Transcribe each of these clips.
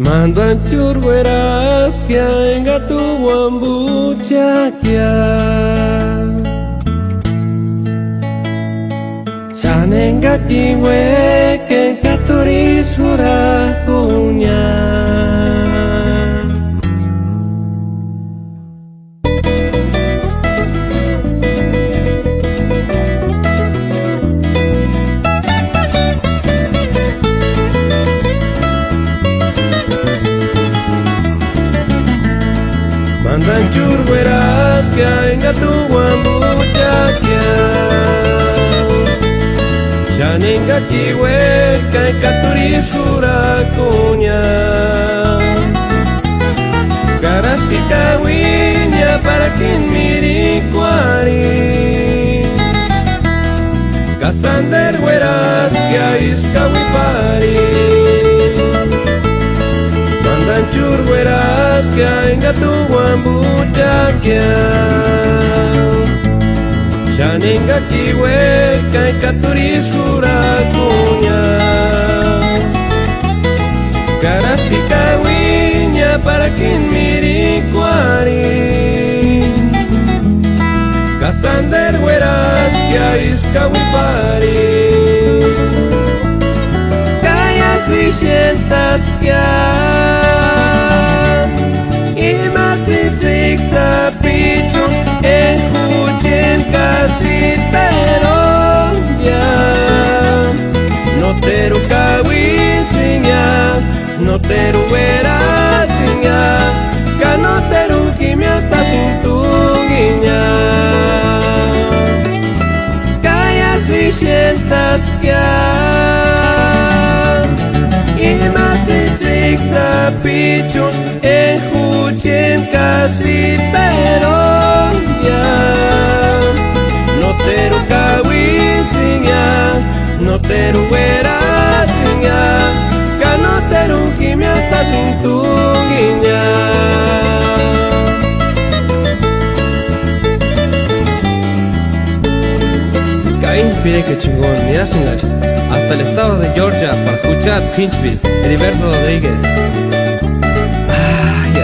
Mandan churgueras que ainga tu wambucha kya Chanenga kiwe que katuris hura kunya Mandan churgueras que ainga tu wambucha kya Shaninga kiwe kai katuris hura kunya Garas ki kawinya para kin miri kuari Kasander gueras que ais kawipari Mandan churgueras que ainga tu wambucha kya Shaninga kiwe kai katuris hura kunya Garas ki kawinya para kin miri kuari Kasander gueras que ais kawipari Kaya 600 kya Imatrix sa pichon escuchen casi pero ya No te rucawin sinya No te ruera sinya Que no te ruquimiata sin tu guiña Kaya 600 ya Imatrix sa pichon escuchen casi pero ya No te rucawin sinya No te ruera sinya Que no te ruquimiata sin tu guiña Mire que chingón, mira señor, hasta el estado de Georgia para escuchar Pinchville, Heriberto Rodríguez. Ay, ay,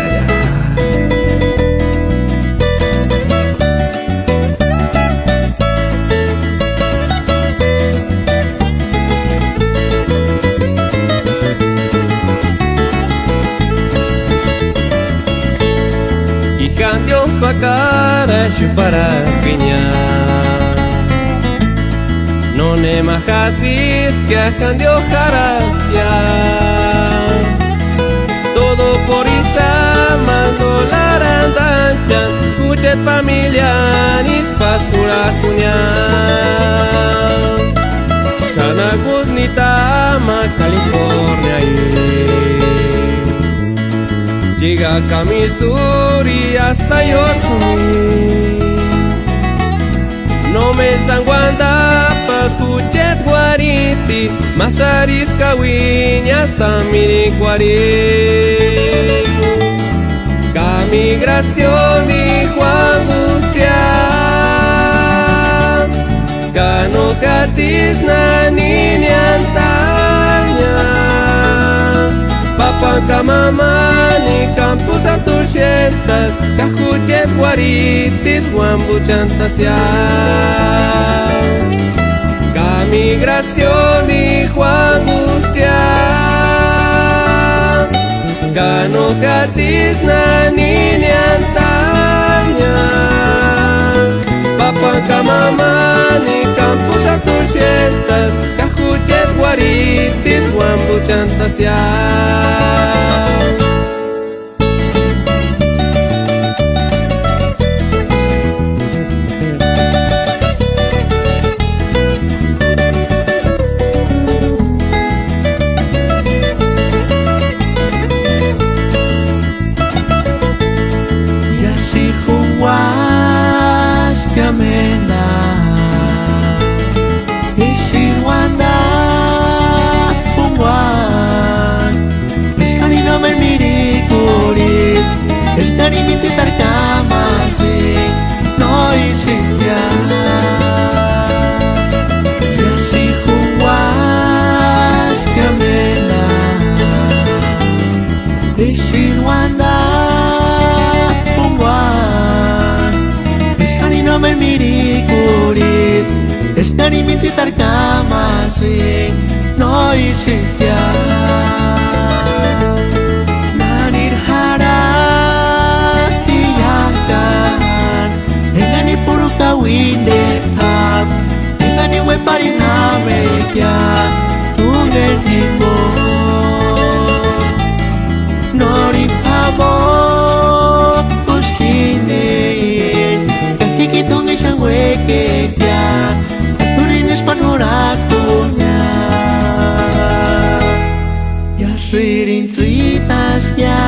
ay. Y cambió pa' cara para piña. No ne majatis que ajandio jaras ya Todo por isa mando larandanchan Kuchet familia nis pascuras kunyan Sana Guznitama, California Llega a Missouri hasta York No me sanguanda Kuchet guariti Masaris kawinya hasta miricuari Camigración dijo angustia Cano catis na niña antaña Papa camama ni campus anturcientas Cajuchet guaritis guambuchantas ya Migración dijo angustia Gano catis na niña antaña Papa camama ni campus anturcientas Cajuchet guaritis guambuchantas ya Isin wanda pungwan Iskani no me miri kuris Iskani min sitar kamasing No isistia Nanir haras tiyakan Engani puru kawin dekhap Engani we parin hamekya Tungen himo Nori pavo Kuskinin Kahikitong isang weke kya Turinis panurakunya Ya suirin suitas kya